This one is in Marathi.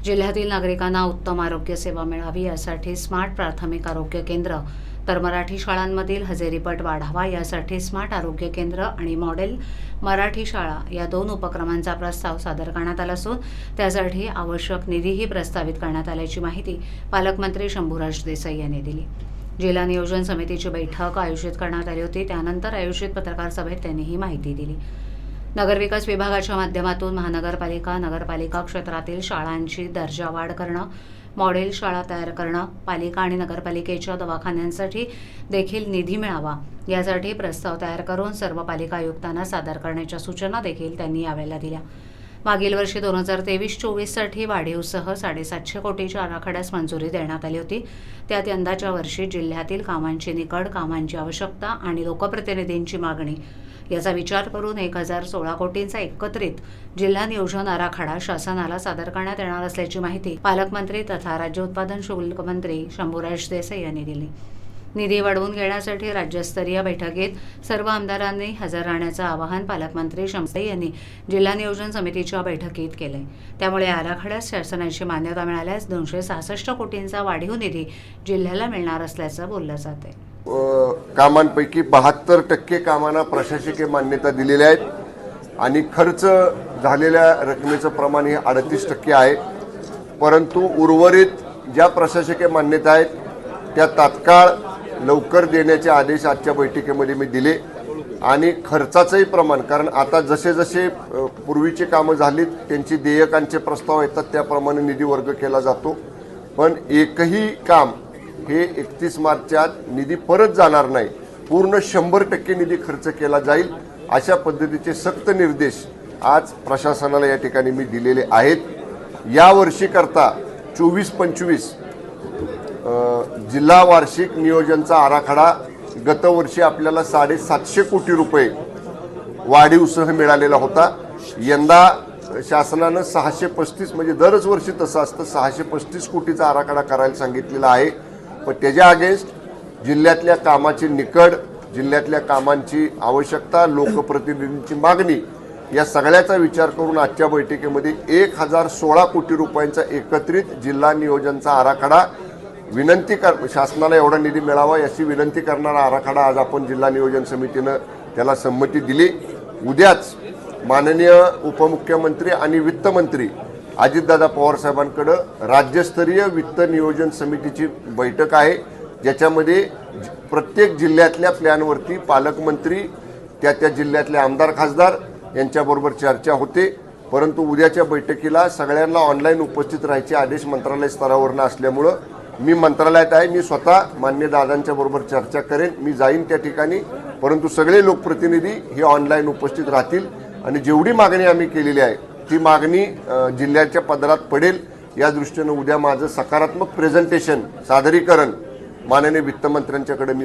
जिल्ह्यातील नागरिकांना उत्तम आरोग्य सेवा मिळावी यासाठी स्मार्ट प्राथमिक आरोग्य केंद्र तर मराठी शाळांमधील हजेरीपट वाढावा यासाठी स्मार्ट आरोग्य केंद्र आणि मॉडेल मराठी शाळा या दोन उपक्रमांचा प्रस्ताव सादर करण्यात आला असून त्यासाठी आवश्यक निधीही प्रस्तावित करण्यात आल्याची माहिती पालकमंत्री शंभूराज देसाई यांनी दिली। जिल्हा नियोजन समितीची बैठक आयोजित करण्यात आली होती। त्यानंतर आयोजित पत्रकार सभेत त्यांनी ही माहिती दिली। नगरविकास विभागाच्या माध्यमातून महानगरपालिका नगरपालिका क्षेत्रातील शाळांची दर्जावाढ करणं, मॉडेल शाळा तयार करणं, पालिका आणि नगरपालिकेच्या दवाखान्यांसाठी देखील निधी मिळावा यासाठी प्रस्ताव तयार करून सर्व पालिका आयुक्तांना सादर करण्याच्या सूचना देखील त्यांनी यावेळेला दिल्या। मागील वर्षी 2023-24 साठी वाढीवसह 750 कोटीच्या आराखड्यास मंजुरी देण्यात आली होती। त्यात यंदाच्या वर्षी जिल्ह्यातील कामांची निकड, कामांची आवश्यकता आणि लोकप्रतिनिधींची मागणी याचा विचार करून 1016 कोटींचा एकत्रित जिल्हा नियोजन आराखडा शासनाला सादर करण्यात येणार असल्याची माहिती पालकमंत्री तथा राज्य उत्पादन शुल्क मंत्री शंभूराज देसाई यांनी दिली। निधी वाढवून घेण्यासाठी राज्यस्तरीय बैठकीत सर्व आमदारांनी हजर राहण्याचं आवाहन पालकमंत्री शंभूराज यांनी जिल्हा नियोजन समितीच्या बैठकीत केले। त्यामुळे आराखड्यास शासनाची मान्यता मिळाल्यास 266 कोटींचा वाढीव निधी जिल्ह्याला मिळणार असल्याचं बोललं जाते। कामांपैकी 72% कामांना प्रशासकीय मान्यता दिलेल्या आहेत आणि खर्च झालेल्या रकमेचं प्रमाण हे 38% आहे। परंतु उर्वरित ज्या प्रशासकीय मान्यता आहेत त्या तात्काळ लवकर देण्याचे आदेश आजच्या बैठकीमध्ये मी दिले आणि खर्चाचंही प्रमाण, कारण आता जसे जसे पूर्वीचे कामं झालीत त्यांची देयकांचे प्रस्ताव येतात त्याप्रमाणे निधी वर्ग केला जातो, पण एकही काम हे 31 मार्चच्या आत निधी परत जाणार नाही, पूर्ण 100% निधी खर्च केला जाईल अशा पद्धतीचे सक्त निर्देश आज प्रशासनाला या ठिकाणी मी दिलेले आहेत। या वर्षीकरता 24-25 जिल्हा वार्षिक नियोजनचा आराखडा गतवर्षी आपल्याला 750 कोटी रुपये वाढीवसह मिळालेला होता। यंदा शासनानं 635 म्हणजे दरच वर्षी तसं असतं 635 कोटीचा आराखडा करायला सांगितलेला आहे। पण त्याच्या अगेन्स्ट जिल्ह्यातल्या कामाची निकड, जिल्ह्यातल्या कामांची आवश्यकता, लोकप्रतिनिधींची मागणी या सगळ्याचा विचार करून आजच्या बैठकीमध्ये 1016 कोटी रुपयांचा एकत्रित जिल्हा नियोजनचा आराखडा शासनाला एवढा निधी मिळावा याची विनंती करणारा आराखडा आज आपण जिल्हा नियोजन समितीनं त्याला संमती दिली। उद्याच माननीय उपमुख्यमंत्री आणि वित्तमंत्री अजितदादा पवार साहेबांकडे राज्यस्तरीय वित्त नियोजन समितीची बैठक आहे, ज्याच्यामध्ये प्रत्येक जिल्ह्यातल्या प्लॅनवरती पालकमंत्री त्या जिल्ह्यातले आमदार खासदार यांच्याबरोबर चर्चा होते। परंतु उद्याच्या बैठकीला सगळ्यांना ऑनलाईन उपस्थित राहायचे आदेश मंत्रालय स्तरावरनं असल्यामुळं मी मंत्रालयात आहे, मी स्वतः मान्य दादांच्या बरोबर चर्चा करेन, मी जाईन त्या ठिकाणी, परंतु सगळे लोकप्रतिनिधी हे ऑनलाईन उपस्थित राहतील आणि जेवढी मागणी आम्ही केलेली आहे ती मागणी जिल्ह्याच्या पदरात पडेल या दृष्टीनं उद्या माझं सकारात्मक प्रेझेंटेशन सादरीकरण माननीय वित्तमंत्र्यांच्याकडे मी